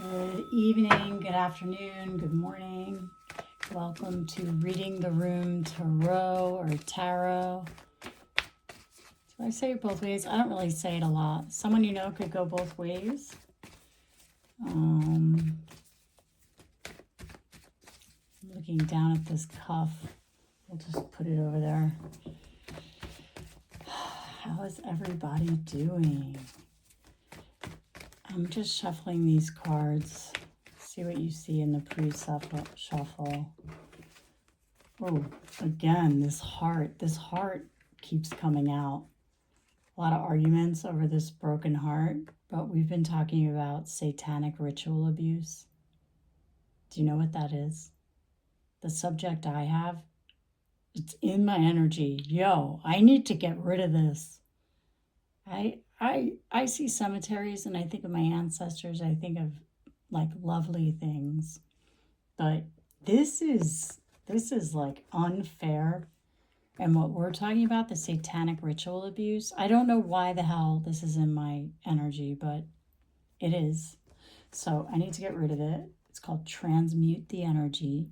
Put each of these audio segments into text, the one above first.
Good evening, good afternoon, good morning. Welcome to Reading the Room Tarot or Tarot. Do I say it both ways? I don't really say it a lot. Someone you know could go both ways. Looking down at this cuff. We'll just put it over there. How is everybody doing? I'm just shuffling these cards. See what you see in the pre-shuffle. Oh, again, this heart keeps coming out. A lot of arguments over this broken heart, but we've been talking about satanic ritual abuse. Do you know what that is? The subject I have, it's in my energy. Yo, I need to get rid of this. I see cemeteries and I think of my ancestors. I think of like lovely things, but this is like unfair. And what we're talking about, the satanic ritual abuse, I don't know why the hell this is in my energy, but it is. So I need to get rid of it. It's called transmute the energy.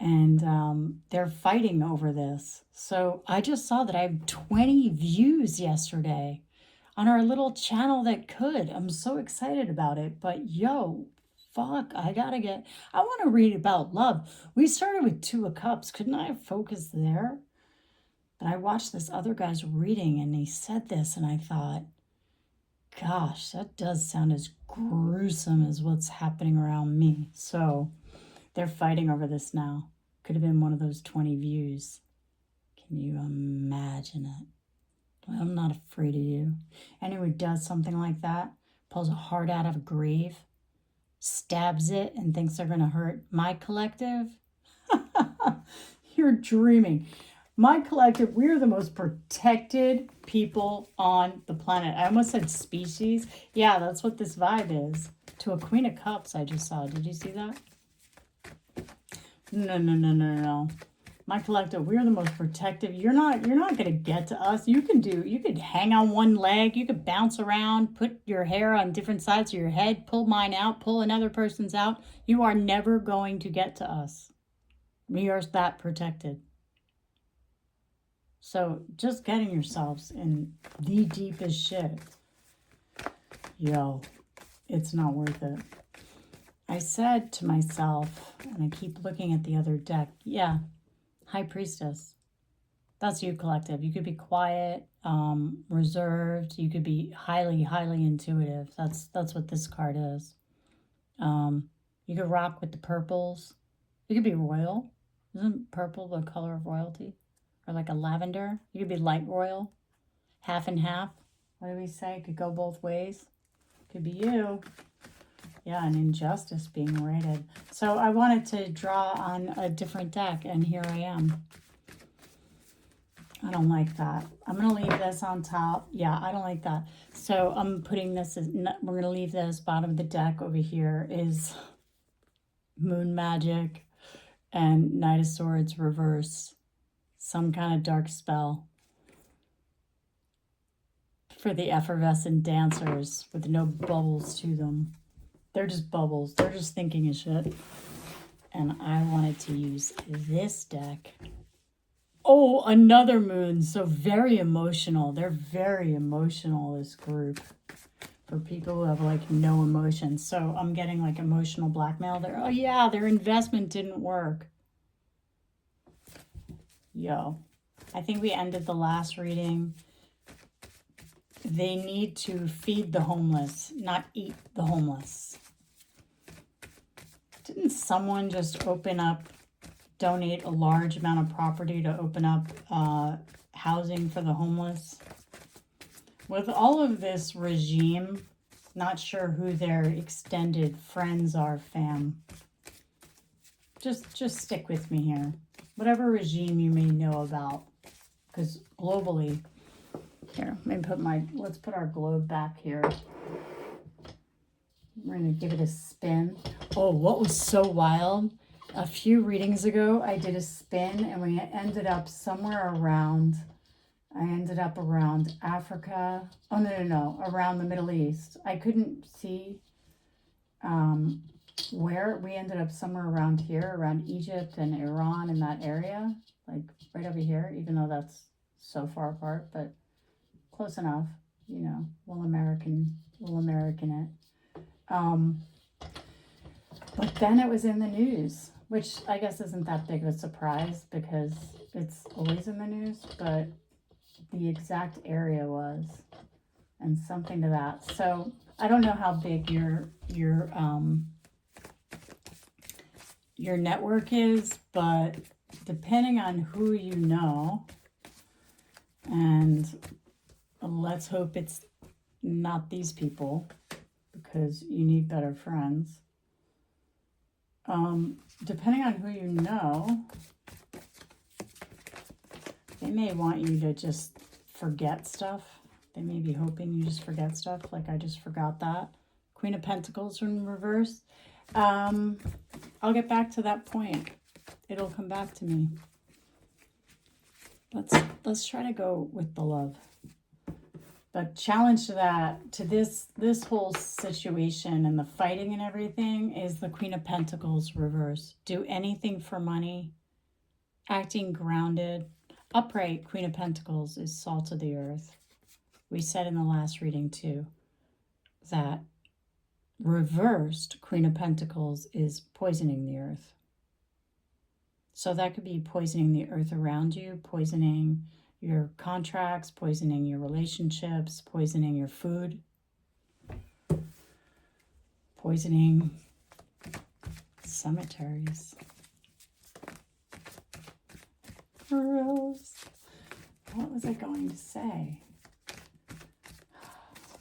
And they're fighting over this. So I just saw that I have 20 views yesterday on our little channel that could. I'm so excited about it. But yo, fuck, I want to read about love. We started with Two of Cups. Couldn't I have focused there? But I watched this other guy's reading and he said this and I thought, gosh, that does sound as gruesome as what's happening around me. So they're fighting over this now. Could have been one of those 20 views. Can you imagine it? Well, I'm not afraid of you. Anyone who does something like that, pulls a heart out of a grave, stabs it and thinks they're going to hurt my collective, you're dreaming. My collective, we're the most protected people on the planet. I almost said species. Yeah, that's what this vibe is. To a Queen of Cups I just saw. Did you see that? No. My collective, we're the most protective. You're not gonna get to us. You could hang on one leg, you could bounce around, put your hair on different sides of your head, pull mine out, pull another person's out. You are never going to get to us. We are that protected. So just getting yourselves in the deepest shit. Yo, it's not worth it. I said to myself, and I keep looking at the other deck, yeah, High Priestess. That's you, collective. You could be quiet, reserved. You could be highly, highly intuitive. That's what this card is. You could rock with the purples. You could be royal. Isn't purple the color of royalty? Or like a lavender. You could be light royal. Half and half. What do we say? Could go both ways. Could be you. Yeah, an injustice being rated. So I wanted to draw on a different deck, and here I am. I don't like that. I'm going to leave this on top. Yeah, I don't like that. So I'm putting this, we're going to leave this bottom of the deck over here is Moon Magic and Knight of Swords reverse. Some kind of dark spell for the effervescent dancers with no bubbles to them. They're just bubbles. They're just thinking of shit. And I wanted to use this deck. Oh, another moon. So very emotional. They're very emotional, this group. For people who have like no emotions. So I'm getting like emotional blackmail. Oh yeah, their investment didn't work. Yo, I think we ended the last reading. They need to feed the homeless, not eat the homeless. Didn't someone just donate a large amount of property to open up housing for the homeless? With all of this regime, not sure who their extended friends are, fam. Just stick with me here. Whatever regime you may know about, because globally, here, let's put our globe back here. We're going to give it a spin. Oh, what was so wild? A few readings ago, I did a spin and we ended up somewhere around, Africa. Oh, no, around the Middle East. I couldn't see where we ended up somewhere around here, around Egypt and Iran in that area, like right over here, even though that's so far apart, but close enough, you know, we'll American it. But then it was in the news, which I guess isn't that big of a surprise because it's always in the news, but the exact area was, and something to that. So I don't know how big your network is, but depending on who you know, and let's hope it's not these people because you need better friends. Depending on who you know, they may want you to just forget stuff. They may be hoping you just forget stuff, like I just forgot that. Queen of Pentacles in reverse. I'll get back to that point. It'll come back to me. Let's try to go with the love. But challenge to that, to this whole situation and the fighting and everything is the Queen of Pentacles reverse. Do anything for money. Acting grounded. Upright Queen of Pentacles is salt of the earth. We said in the last reading too that reversed Queen of Pentacles is poisoning the earth. So that could be poisoning the earth around you, poisoning your contracts, poisoning your relationships, poisoning your food, poisoning cemeteries. Rose. What was I going to say?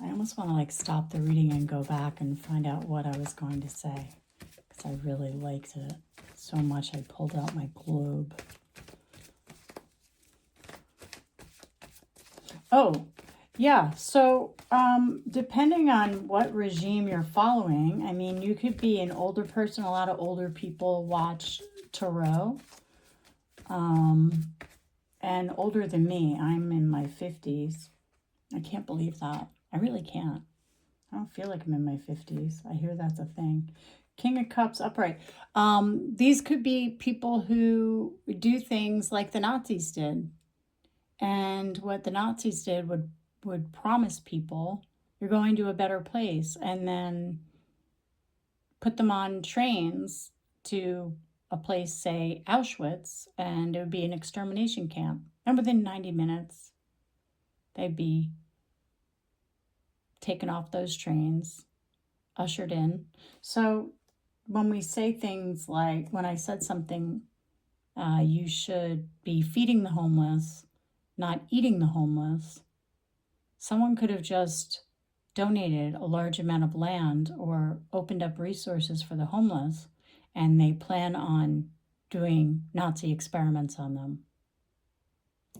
I almost want to like stop the reading and go back and find out what I was going to say because I really liked it so much I pulled out my globe. Oh, yeah. So depending on what regime you're following, I mean, you could be an older person. A lot of older people watch tarot. And older than me. I'm in my 50s. I can't believe that. I really can't. I don't feel like I'm in my 50s. I hear that's a thing. King of Cups upright. These could be people who do things like the Nazis did. And what the Nazis did would promise people, you're going to a better place, and then put them on trains to a place, say Auschwitz, and it would be an extermination camp. And within 90 minutes, they'd be taken off those trains, ushered in. So when we say things like, when I said something, you should be feeding the homeless, not eating the homeless, someone could have just donated a large amount of land or opened up resources for the homeless, and they plan on doing Nazi experiments on them.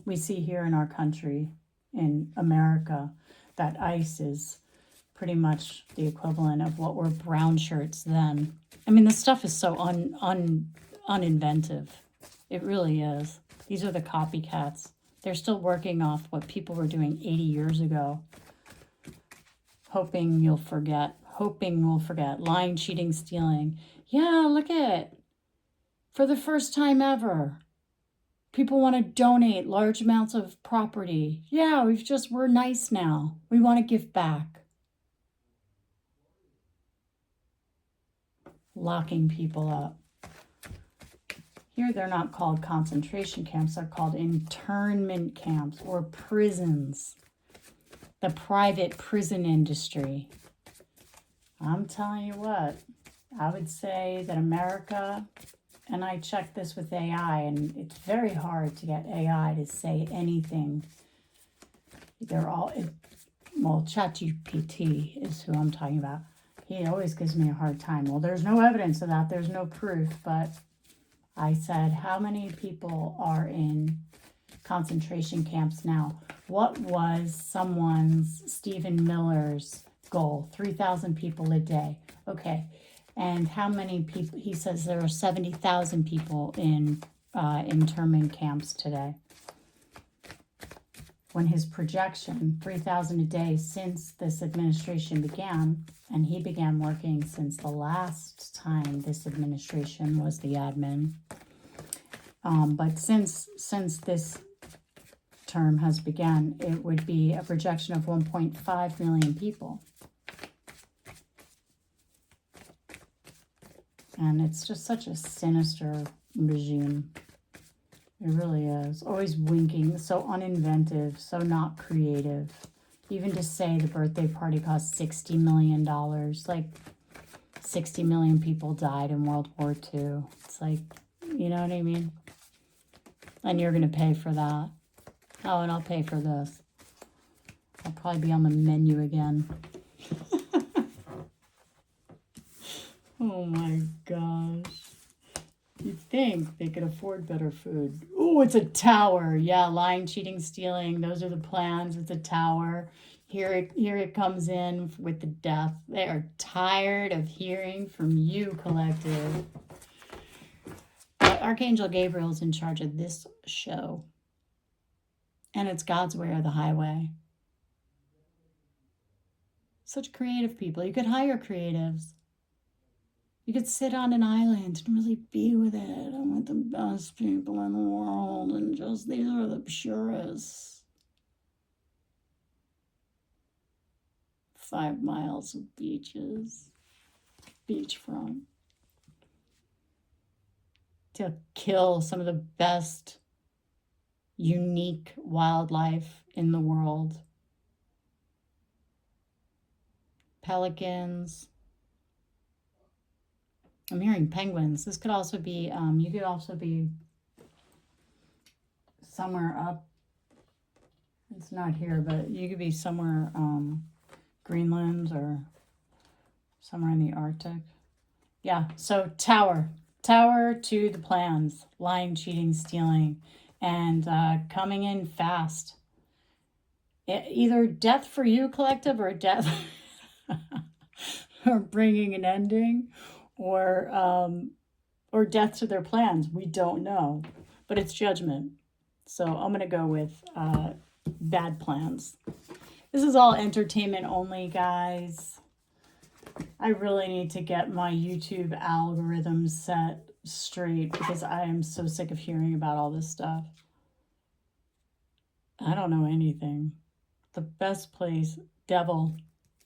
We see here in our country, in America, that ICE is pretty much the equivalent of what were brown shirts then. I mean, this stuff is so uninventive. It really is. These are the copycats. They're still working off what people were doing 80 years ago. Hoping you'll forget. Hoping we'll forget. Lying, cheating, stealing. Yeah, look at it. For the first time ever, people want to donate large amounts of property. Yeah, we're nice now. We want to give back. Locking people up. Here they're not called concentration camps, they're called internment camps or prisons. The private prison industry. I'm telling you what, I would say that America, and I checked this with AI, and it's very hard to get AI to say anything. They're all, ChatGPT is who I'm talking about. He always gives me a hard time. Well, there's no evidence of that. There's no proof. But I said, how many people are in concentration camps now? What was Stephen Miller's goal? 3,000 people a day. Okay. And how many people? He says there are 70,000 people in internment camps today. when his projection, 3,000 a day since this administration began, and he began working since the last time this administration was the admin. But since this term has begun, it would be a projection of 1.5 million people. And it's just such a sinister regime. It really is. Always winking, so uninventive, so not creative. Even to say the birthday party cost $60 million. Like, 60 million people died in World War II. It's like, you know what I mean? And you're going to pay for that. Oh, and I'll pay for this. I'll probably be on the menu again. Oh my gosh. You'd think they could afford better food. Oh, it's a tower. Yeah, lying, cheating, stealing. Those are the plans. It's a tower. Here it comes in with the death. They are tired of hearing from you, collective. But Archangel Gabriel is in charge of this show. And it's God's way or the highway. Such creative people. You could hire creatives. You could sit on an island and really be with it. I'm with the best people in the world, and just these are the purists. 5 miles of beaches, beachfront. To kill some of the best, unique wildlife in the world. Pelicans. I'm hearing penguins. This could also be, you could also be somewhere up. It's not here, but you could be somewhere, Greenland or somewhere in the Arctic. Yeah, so tower to the plans, lying, cheating, stealing, and coming in fast. Either death for you, collective, or death, or bringing an ending. Or death to their plans. We don't know. But it's judgment. So I'm going to go with bad plans. This is all entertainment only, guys. I really need to get my YouTube algorithm set straight because I am so sick of hearing about all this stuff. I don't know anything. The best place, devil.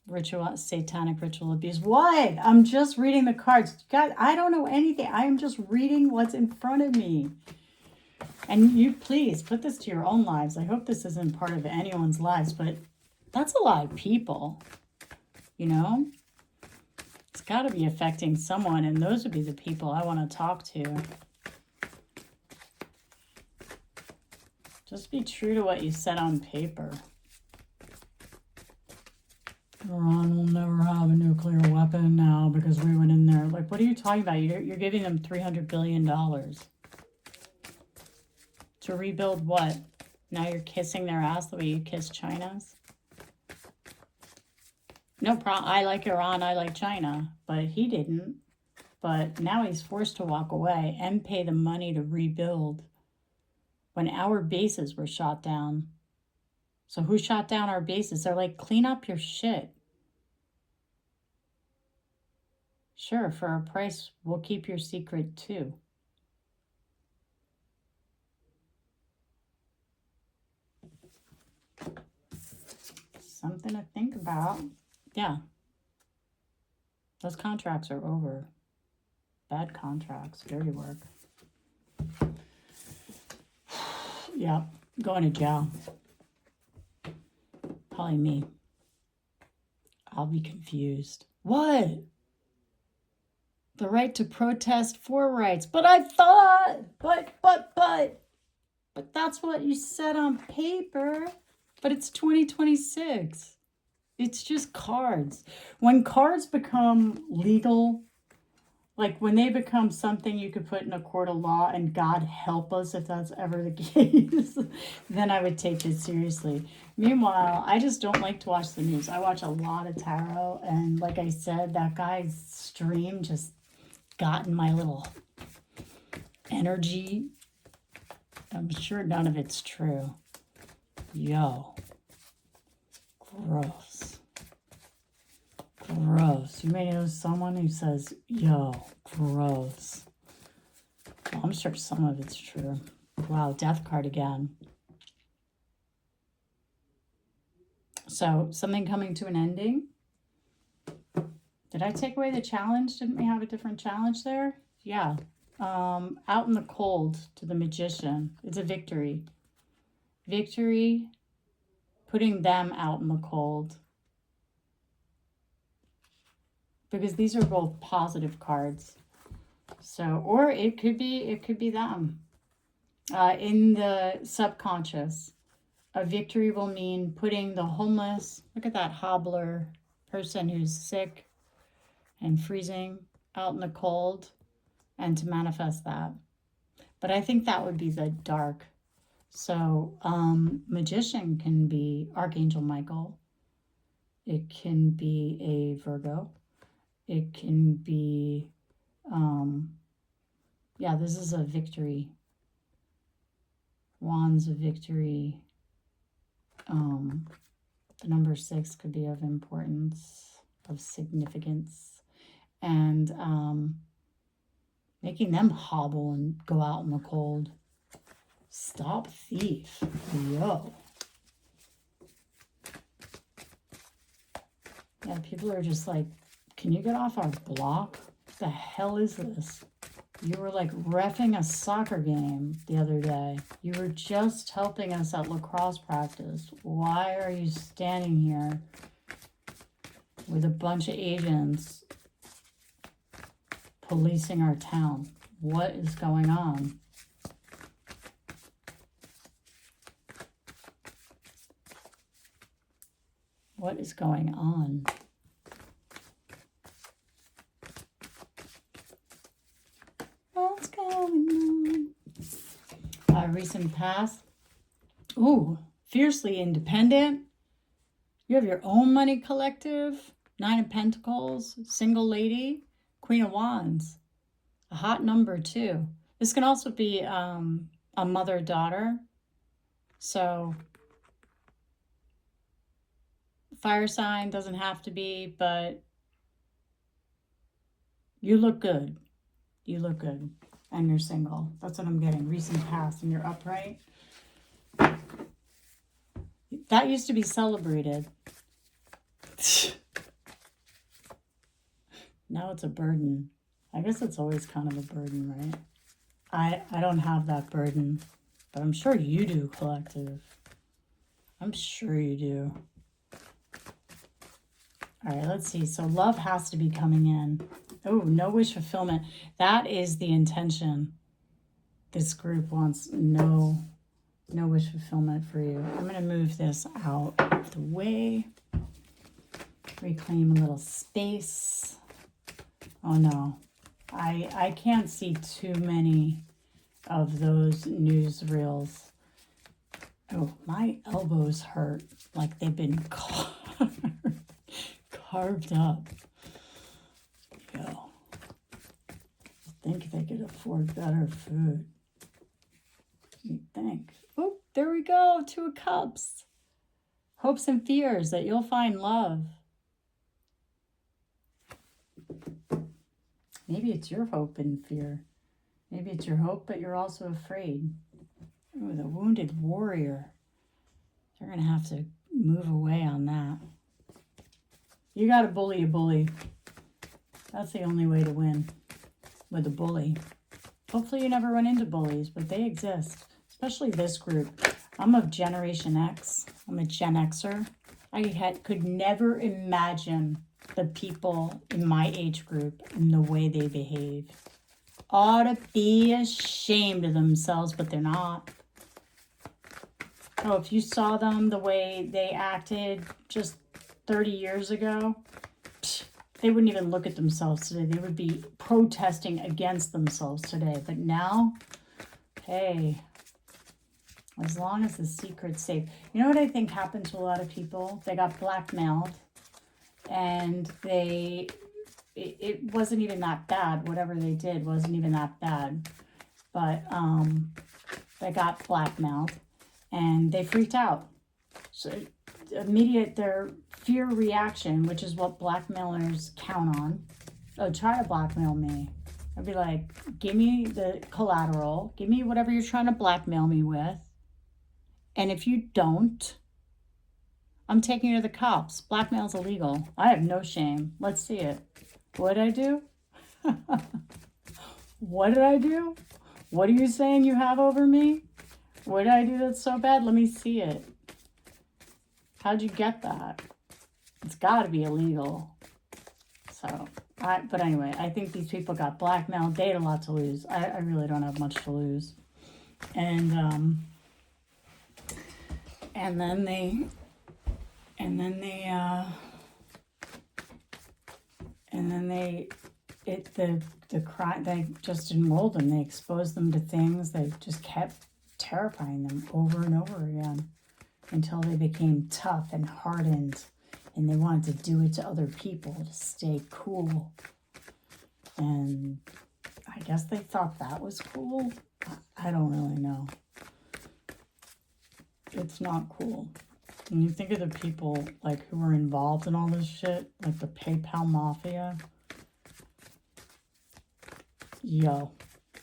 Ritual, satanic ritual abuse. Why? I'm just reading the cards. Guys, I don't know anything. I am just reading what's in front of me. And you please put this to your own lives. I hope this isn't part of anyone's lives, but that's a lot of people. You know? It's got to be affecting someone, and those would be the people I want to talk to. Just be true to what you said on paper. Iran will never have a nuclear weapon now because we went in there. Like, what are you talking about? You're giving them $300 billion. To rebuild what? Now you're kissing their ass the way you kiss China's? No problem. I like Iran. I like China. But he didn't. But now he's forced to walk away and pay the money to rebuild when our bases were shot down. So who shot down our bases? They're like, clean up your shit. Sure, for a price, we'll keep your secret too. Something to think about. Yeah. Those contracts are over. Bad contracts, dirty work. Yeah, going to jail. Probably me. I'll be confused. What? The right to protest for rights. But I thought, but that's what you said on paper. But it's 2026. It's just cards. When cards become legal, like when they become something you could put in a court of law, and God help us if that's ever the case, then I would take it seriously. Meanwhile, I just don't like to watch the news. I watch a lot of tarot, and like I said, that guy's stream just got in my little energy. I'm sure none of it's true. Yo. Gross. Gross. You may know someone who says, yo, gross. Well, I'm sure some of it's true. Wow, death card again. So, something coming to an ending. Did I take away the challenge? Didn't we have a different challenge there? Yeah. Out in the cold to the magician. It's a victory. Victory, putting them out in the cold. Because these are both positive cards. So, or it could be them. In the subconscious, a victory will mean putting the homeless, look at that hobbler person who's sick and freezing out in the cold, and to manifest that. But I think that would be the dark. So magician can be Archangel Michael. It can be a Virgo. It can be, yeah, this is a victory. Wands of victory. The number 6 could be of importance, of significance. And making them hobble and go out in the cold. Stop thief. Yo. Yeah, people are just like, can you get off our block? What the hell is this? You were like reffing a soccer game the other day. You were just helping us at lacrosse practice. Why are you standing here with a bunch of agents policing our town? What is going on? What is going on? What's going on? Recent past. Ooh, fiercely independent. You have your own money collective. 9 of Pentacles. Single lady. Queen of Wands. A hot number too. This can also be a mother-daughter. So fire sign doesn't have to be, but you look good. You look good. And you're single. That's what I'm getting. Recent past and you're upright. That used to be celebrated. Now it's a burden. I guess it's always kind of a burden, right? I don't have that burden, but I'm sure you do, collective. I'm sure you do. All right, let's see. So love has to be coming in. Oh, no wish fulfillment. That is the intention. This group wants no wish fulfillment for you. I'm going to move this out of the way. Reclaim a little space. Oh no. I can't see too many of those newsreels. Oh, my elbows hurt like they've been carved up. Yo. I think they could afford better food. You think? Oh, there we go. 2 of Cups. Hopes and fears that you'll find love. Maybe it's your hope and fear. Maybe it's your hope, but you're also afraid. Oh, the wounded warrior. You're going to have to move away on that. You got to bully a bully. That's the only way to win with a bully. Hopefully you never run into bullies, but they exist. Especially this group. I'm of Generation X. I'm a Gen Xer. I could never imagine the people in my age group and the way they behave. Ought to be ashamed of themselves, but they're not. Oh, if you saw them the way they acted just 30 years ago, they wouldn't even look at themselves today. They would be protesting against themselves today. But now, hey, as long as the secret's safe. You know what I think happened to a lot of people? They got blackmailed. And it wasn't even that bad. Whatever they did wasn't even that bad. But they got blackmailed and they freaked out. So immediate their fear reaction, which is what blackmailers count on. Oh, try to blackmail me. I'd be like, give me the collateral, give me whatever you're trying to blackmail me with. And if you don't, I'm taking you to the cops. Blackmail's illegal. I have no shame. Let's see it. What did I do? What did I do? What are you saying you have over me? What did I do that's so bad? Let me see it. How'd you get that? It's got to be illegal. So, but anyway, I think these people got blackmailed. They had a lot to lose. I really don't have much to lose. And then the crime, they just enrolled them. They exposed them to things. They just kept terrifying them over and over again until they became tough and hardened, and they wanted to do it to other people to stay cool. And I guess they thought that was cool. I don't really know. It's not cool. When you think of the people like who were involved in all this shit, like the PayPal mafia, yo,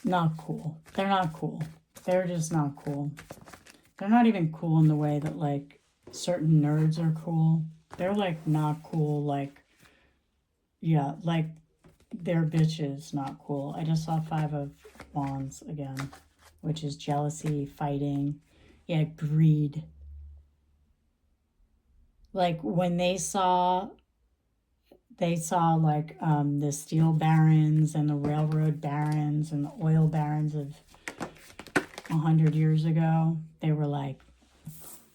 not cool. They're not cool. They're just not cool. They're not even cool in the way that like certain nerds are cool. They're like not cool, like, yeah, like they're bitches, not cool. I just saw 5 of Wands again, which is jealousy, fighting, yeah, greed. Like when they saw like the steel barons and the railroad barons and the oil barons of 100 years ago, they were like,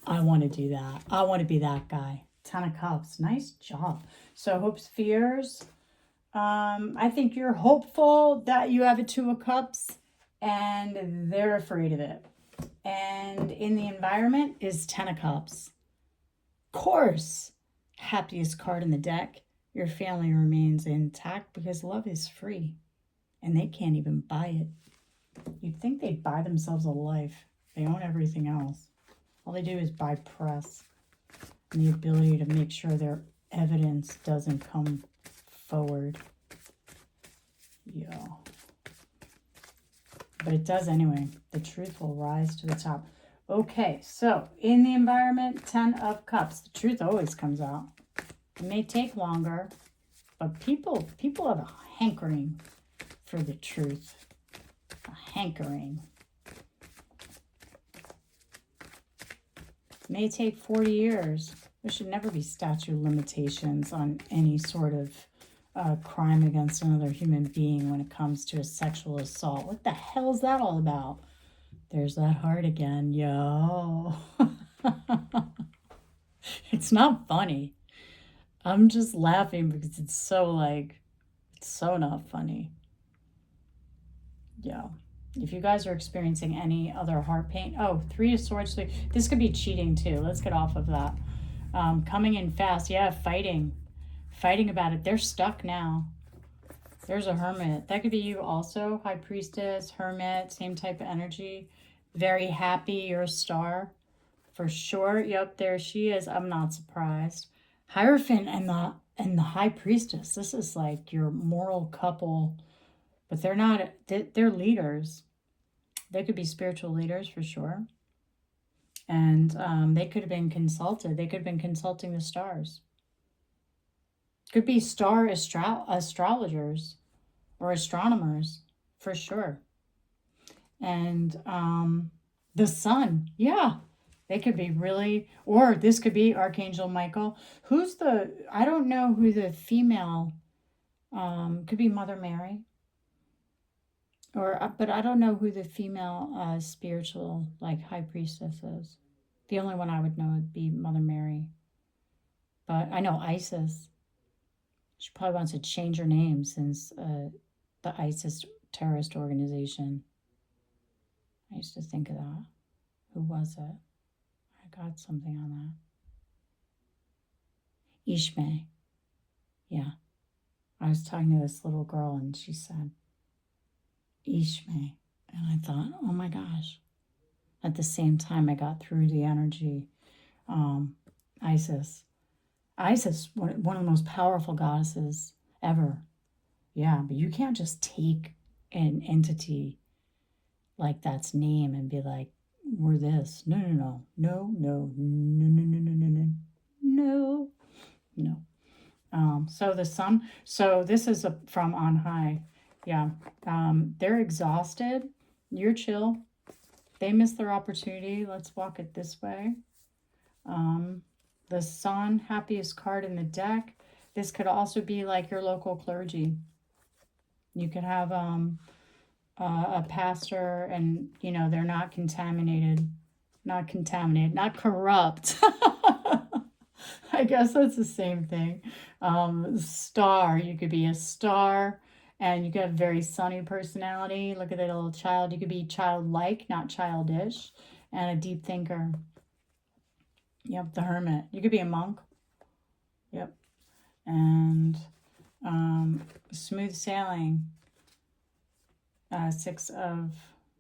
I want to do that. I want to be that guy. 10 of Cups. Nice job. So hopes, fears. I think you're hopeful that you have a 2 of Cups and they're afraid of it. And in the environment is 10 of Cups. Of course, happiest card in the deck. Your family remains intact because love is free and they can't even buy it. You'd think they'd buy themselves a life. They own everything else. All they do is buy press and the ability to make sure their evidence doesn't come forward. Yeah. But it does anyway. The truth will rise to the top. Okay, so in the environment, 10 of Cups. The truth always comes out. It may take longer, but people have a hankering for the truth. A hankering. It may take 40 years. There should never be statute of limitations on any sort of crime against another human being when it comes to a sexual assault. What the hell is that all about? There's that heart again, yo. It's not funny. I'm just laughing because it's so not funny. Yeah. If you guys are experiencing any other heart pain, 3 of Swords. This could be cheating too. Let's get off of that. Coming in fast. Yeah, fighting about it. They're stuck now. There's a Hermit. That could be you also. High Priestess, Hermit, same type of energy. Very happy. You're a star. For sure. Yep, there she is. I'm not surprised. Hierophant and the High Priestess. This is like your moral couple. But they're not, they're leaders. They could be spiritual leaders for sure. And they could have been consulted. They could have been consulting the stars. Could be star astrologers or astronomers for sure. And the sun, yeah. They could be really, or this could be Archangel Michael. I don't know who the female, could be Mother Mary. But I don't know who the female spiritual, like High Priestess is. The only one I would know would be Mother Mary. But I know Isis. She probably wants to change her name since the ISIS terrorist organization. I used to think of that. Who was it? I got something on that. Ishmael. Yeah. I was talking to this little girl and she said, Ishmael. And I thought, oh my gosh. At the same time, I got through the energy. Isis. Isis, one of the most powerful goddesses ever. Yeah, but you can't just take an entity like that's name and be like, we're this. No, no, no. No, no, no, no, no, no, no, no. No. So the sun, so this is from on high. Yeah. They're exhausted. You're chill. They missed their opportunity. Let's walk it this way. The sun, happiest card in the deck. This could also be like your local clergy. You could have a pastor, and they're not contaminated, not corrupt. I guess that's the same thing. Star, you could be a star, and you could have a very sunny personality. Look at that little child. You could be childlike, not childish, and a deep thinker. Yep, the hermit. You could be a monk. Yep. And smooth sailing. Six of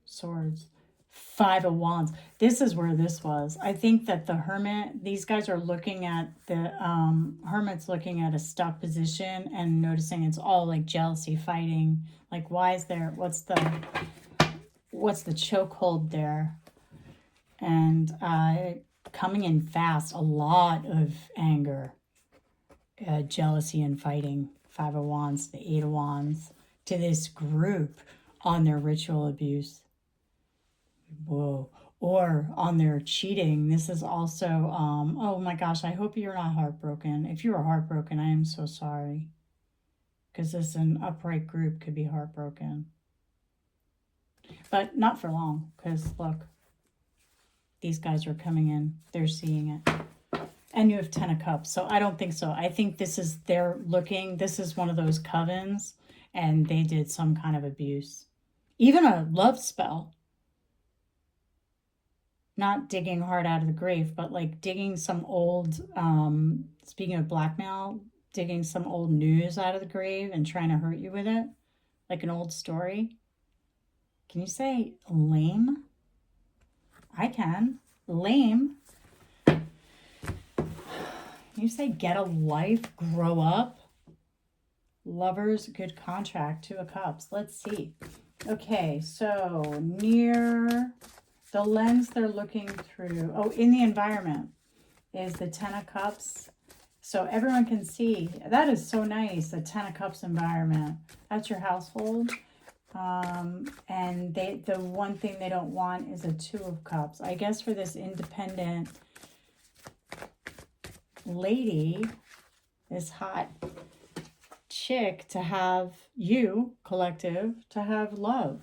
Swords. Five of Wands. This is where this was. I think that the Hermit, these guys are looking at the Hermit's looking at a stuck position and noticing it's all like jealousy, fighting. Like, why is there, what's the chokehold there? And coming in fast, a lot of anger, jealousy and fighting. Five of Wands, the Eight of Wands, to this group on their ritual abuse. Whoa. Or on their cheating. This is also, oh my gosh, I hope you're not heartbroken. If you are heartbroken, I am so sorry. Because this an upright group could be heartbroken. But not for long, because look, these guys are coming in. They're seeing it. And you have 10 of Cups. So I don't think so. I think this is, they're looking, this is one of those covens, and they did some kind of abuse. Even a love spell. Not digging hard out of the grave, but like digging some old, speaking of blackmail, digging some old news out of the grave and trying to hurt you with it. Like an old story. Can you say lame? I can. Lame. You say get a life, grow up. Lovers, good contract, 2 of Cups. Let's see. Okay, so near the lens they're looking through. Oh, in the environment is the 10 of Cups. So everyone can see. That is so nice, the 10 of Cups environment. That's your household. And the one thing they don't want is a 2 of Cups. I guess for this independent lady, this hot chick, to have you, collective, to have love.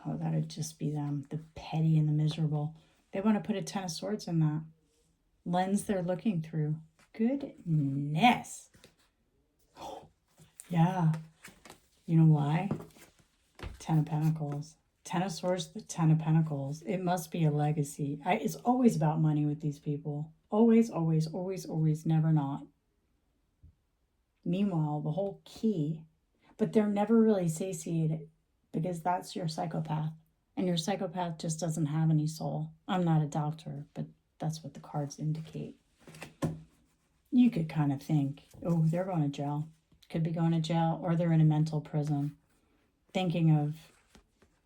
Oh, that would just be them, the petty and the miserable. They want to put a 10 of Swords in that lens they're looking through. Goodness. Oh, yeah. You know why? 10 of Pentacles. 10 of Swords, the 10 of Pentacles. It must be a legacy. It's always about money with these people. Always, always, always, always, never not. Meanwhile, the whole key, but they're never really satiated because that's your psychopath. And your psychopath just doesn't have any soul. I'm not a doctor, but that's what the cards indicate. You could kind of think, oh, they're going to jail. Could be going to jail, or they're in a mental prison. Thinking of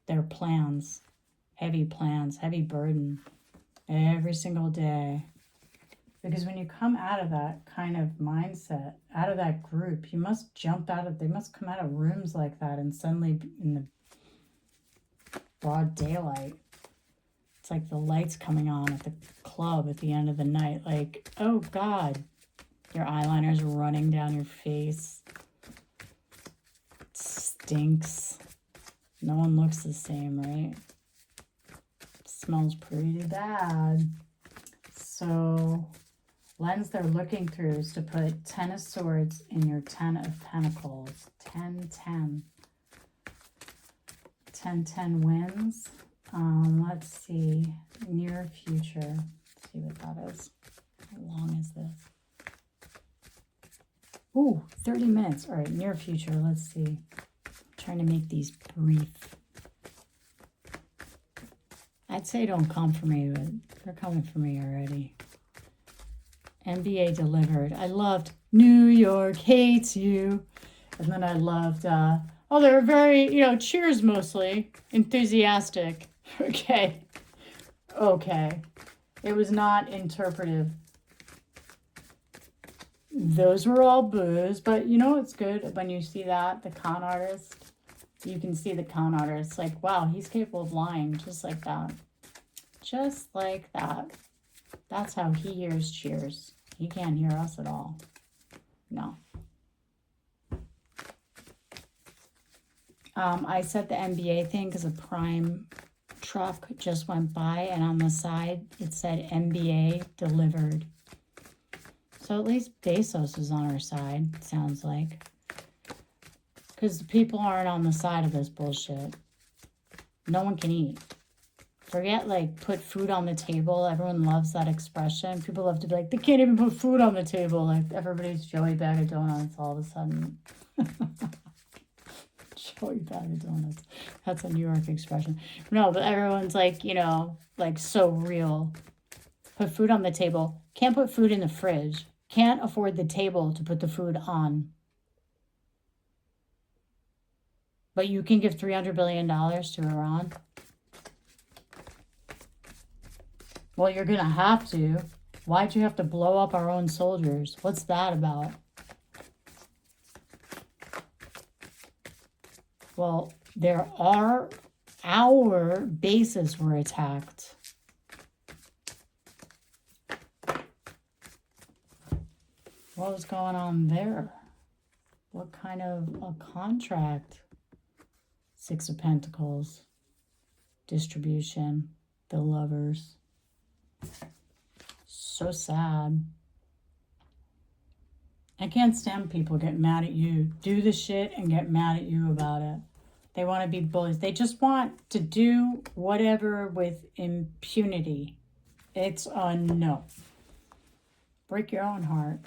their plans, heavy burden every single day. Because when you come out of that kind of mindset, out of that group, you must they must come out of rooms like that and suddenly in the broad daylight. It's like the lights coming on at the club at the end of the night. Like, oh God, your eyeliner's running down your face. It stinks. No one looks the same, right? It smells pretty bad. So lens they're looking through is to put 10 of Swords in your 10 of Pentacles. 10, 10. 10, 10 wins. Let's see. Near future. Let's see what that is. How long is this? Ooh, 30 minutes. All right, near future. Let's see. I'm trying to make these brief. I'd say don't come for me, but they're coming for me already. NBA delivered. I loved New York hates you. And then I loved, they were very, cheers mostly. Enthusiastic. Okay. It was not interpretive. Those were all boos, but it's good when you see that, the con artist. You can see the con artist, like, wow, he's capable of lying just like that. Just like that. That's how he hears cheers. He can't hear us at all. No. I said the NBA thing because a Prime truck just went by, and on the side it said NBA delivered. So at least Bezos is on our side, sounds like. Because the people aren't on the side of this bullshit. No one can eat. Forget, put food on the table. Everyone loves that expression. People love to be like, they can't even put food on the table. Like, everybody's Joey Bag of Donuts all of a sudden. Joey Bag of Donuts. That's a New York expression. No, but everyone's so real. Put food on the table. Can't put food in the fridge. Can't afford the table to put the food on. But you can give $300 billion to Iran? Well, you're going to have to. Why'd you have to blow up our own soldiers? What's that about? Well, our bases were attacked. What was going on there? What kind of a contract? Six of Pentacles. Distribution. The Lovers. So sad. I can't stand people get mad at you. Do the shit and get mad at you about it. They want to be bullies. They just want to do whatever with impunity. It's a no. Break your own heart.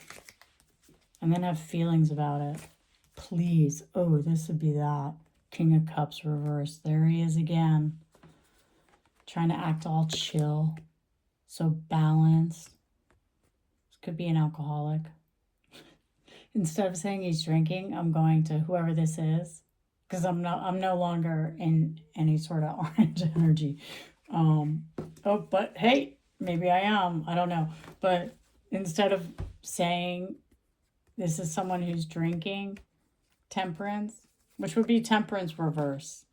And then have feelings about it. Please. Oh, this would be that. King of Cups reversed. There he is again. Trying to act all chill. So balanced. This could be an alcoholic. Instead of saying he's drinking, I'm going to whoever this is. Because I'm no longer in any sort of orange energy. But hey, maybe I am. I don't know. But instead of saying this is someone who's drinking, Temperance, which would be Temperance reverse.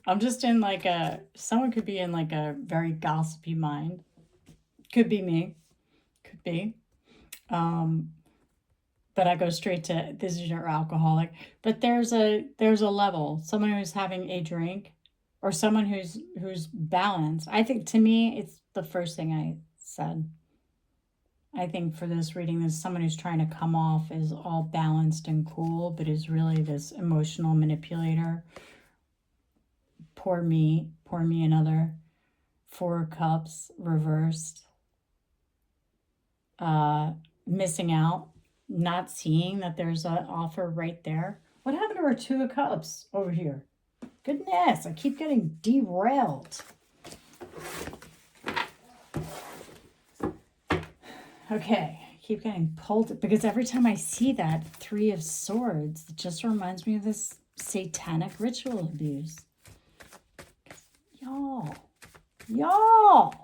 I'm just in someone could be in a very gossipy mind. Could be me. Could be. But I go straight to this is your alcoholic. But there's a level. Someone who's having a drink or someone who's balanced. I think to me it's the first thing I said. I think for this reading, there's someone who's trying to come off as all balanced and cool, but is really this emotional manipulator. Poor me another. 4 of Cups reversed. Missing out, not seeing that there's an offer right there. What happened to our 2 of Cups over here? Goodness, I keep getting derailed. Okay, keep getting pulled because every time I see that 3 of Swords, it just reminds me of this satanic ritual abuse. Y'all.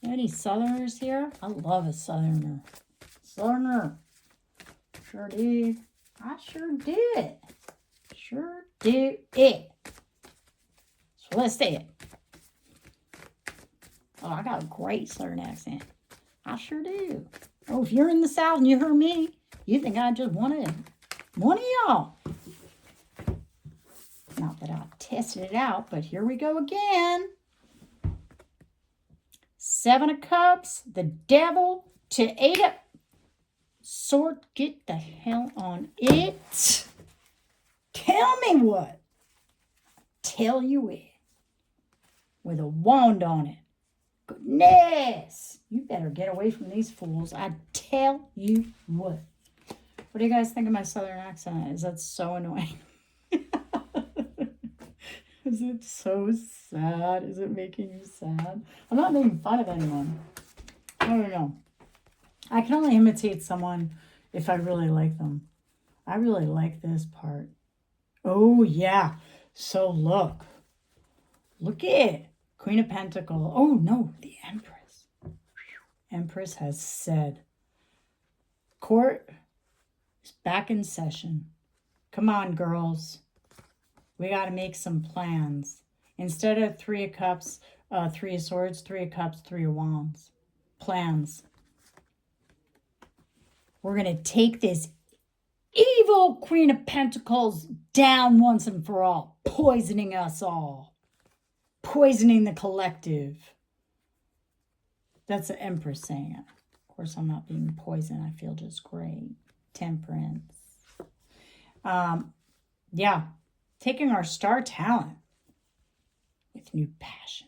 Any Southerners here? I love a Southerner. Sure did. I sure did. Sure did it. So let's say it. Oh, I got a great Southern accent. I sure do. Oh, if you're in the South and you heard me, you think I just wanted one of y'all. Not that I tested it out, but here we go again. 7 of Cups, the Devil, to 8 of Swords. Get the hell on it. Tell me what. Tell you it. With a wand on it. Goodness. You better get away from these fools. I tell you what. What do you guys think of my Southern accent? Is that so annoying? Is it so sad? Is it making you sad? I'm not making fun of anyone. I don't know. I can only imitate someone if I really like them. I really like this part. Oh, yeah. So look at Queen of Pentacles. Oh, no, the Empress. Empress has said, court is back in session. Come on, girls. We got to make some plans. Instead of 3 of cups, 3 of swords, 3 of cups, 3 of wands. Plans. We're going to take this evil Queen of Pentacles down once and for all, poisoning us all, poisoning the collective. That's the Empress saying it. Of course, I'm not being poisoned. I feel just great. Temperance. Yeah, taking our star talent with new passion.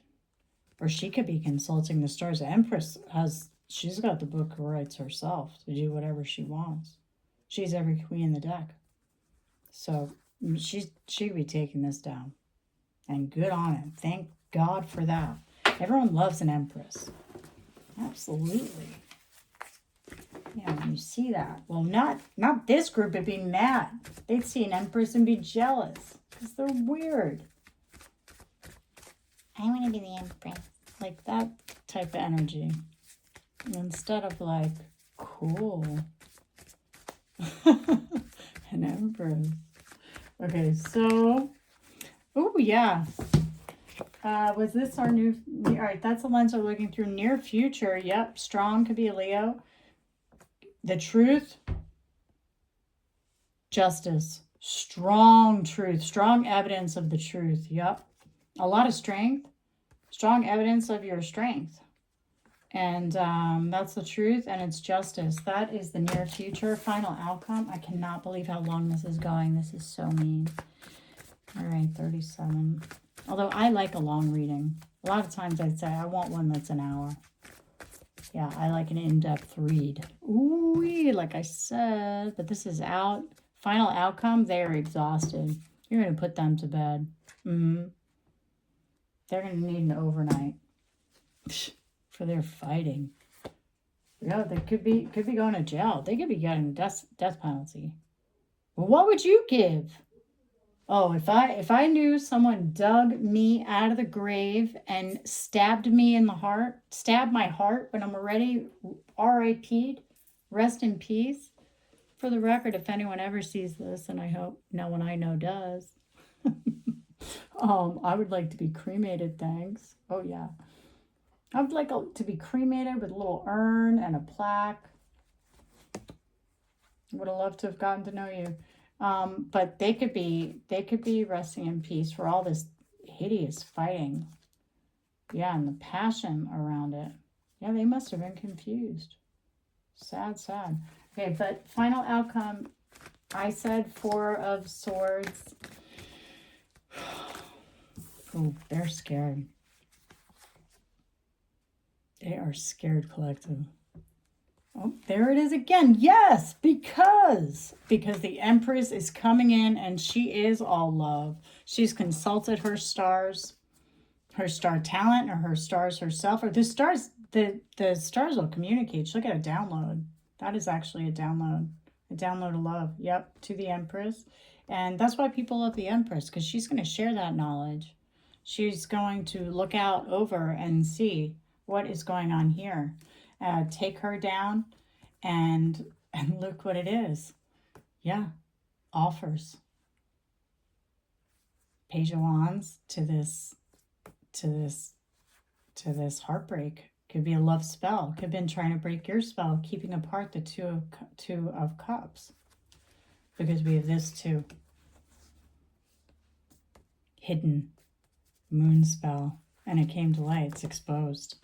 Or she could be consulting the stars. The Empress she's got the book of rights herself to do whatever she wants. She's every queen in the deck. So she could be taking this down. And good on it. Thank God for that. Everyone loves an Empress. Absolutely. Yeah, when you see that. Well, not this group would be mad. They'd see an Empress and be jealous. Because they're weird. I want to be the Empress. Like that type of energy. Instead of like, cool. An Empress. Okay, so, oh yeah. Was this our new, all right, that's the lens we're looking through. Near future, yep, strong could be a Leo. The truth, justice, strong truth, strong evidence of the truth, yep. A lot of strength, strong evidence of your strength. And that's the truth, and it's justice. That is the near future final outcome. I cannot believe how long this is going. This is so mean. All right, 37. Although I like a long reading. A lot of times I'd say I want one that's an hour. Yeah, I like an in-depth read. Ooh, like I said. But this is out. Final outcome, they're exhausted. You're going to put them to bed. They're going to need an overnight. For their fighting. Yeah, they could be going to jail. They could be getting death penalty. Well, what would you give? Oh, if I knew someone dug me out of the grave and stabbed me in the heart, stabbed my heart when I'm already RIP'd, rest in peace. For the record, if anyone ever sees this, and I hope no one I know does, I would like to be cremated, thanks. Oh yeah. I would like to be cremated with a little urn and a plaque. Would have loved to have gotten to know you. But they could be resting in peace for all this hideous fighting. Yeah, and the passion around it. Yeah, they must have been confused. Sad, sad. Okay, but final outcome, I said 4 of Swords. Oh, they're scared. They are scared collective. Oh, there it is again. Yes, because the Empress is coming in and she is all love. She's consulted her stars, her star talent, or her stars herself, or the stars. The stars will communicate. She'll get a download. That is actually a download of love. Yep, to the Empress, and that's why people love the Empress, because she's going to share that knowledge. She's going to look out over and see what is going on here. Take her down, and look what it is. Yeah, offers. Page of Wands to this heartbreak. Could be a love spell. Could have been trying to break your spell, keeping apart the two of cups. Because we have this too. Hidden moon spell, and it came to light. It's exposed.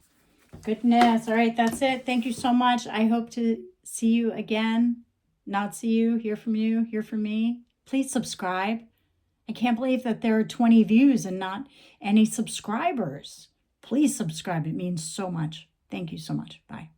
Goodness. All right, that's it. Thank you so much. I hope to see you again. Not see you, hear from you, hear from me. Please subscribe. I can't believe that there are 20 views and not any subscribers. Please subscribe. It means so much. Thank you so much. Bye.